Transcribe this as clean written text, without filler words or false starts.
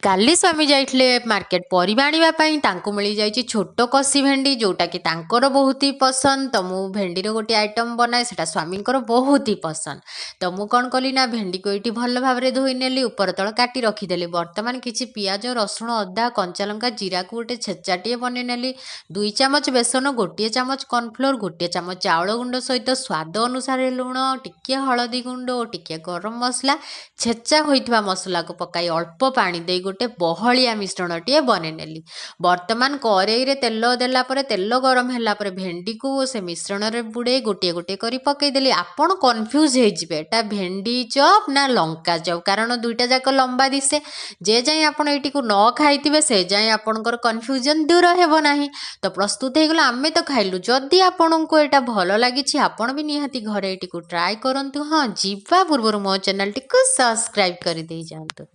काली स्वामी जाइए मार्केट परिबा आनिबा पई तांको मिली जाइए छोट कसी भेंडी जोटा कि तांकर बहुत ही पसंद। तो मु भेंडीर गोटे आइटम बनाए सेटा स्वामींकर बहुत ही पसंद। तो मु कौन कली ना भेंडी को ये भल भाव में धोई नेली ऊपर तल काटी रखीदेली। बर्तमान किसी पियाज रसुण अदा कंचा लंका जीरा को गोटे छेचाटे बन नेली। 2 चामच बेसन, 1 चामच कॉर्नफ्लोर, 1 चामच चाउल गुंड सहित स्वाद अनुसार लुण, टिके हलदी गुंड और टिके गरम मसला, छेचा होइथिबा मसला को पकाई अल्प पानी दे गोटे बहलिया मिश्रणटीए बनेनेली। बर्तमान कड़ाई रे तेल देला परे तेल गरम होला परे भेंडी को से मिश्रण रे बुड़े गोटे गोटे करी पकईदेली। आपण कन्फ्यूज होइजिबे एटा भेंडी चॉप ना लंका चॉप, कारण दुईटा जाक लंबा दिसे। जे जाए आपण एटी को न खाइथिबे से जाए आपणकर कन्फ्यूजन दूर हेबो नाही। तो प्रस्तुत हो गला, आमे तो खाइलु। जदि आपनको एटा भल लागिछि आपण भी निहाती घरे एटी को ट्राई करंतु। हाँ, जीवा पूर्व मो चैनल टी को सब्सक्राइब कर दे जांतु।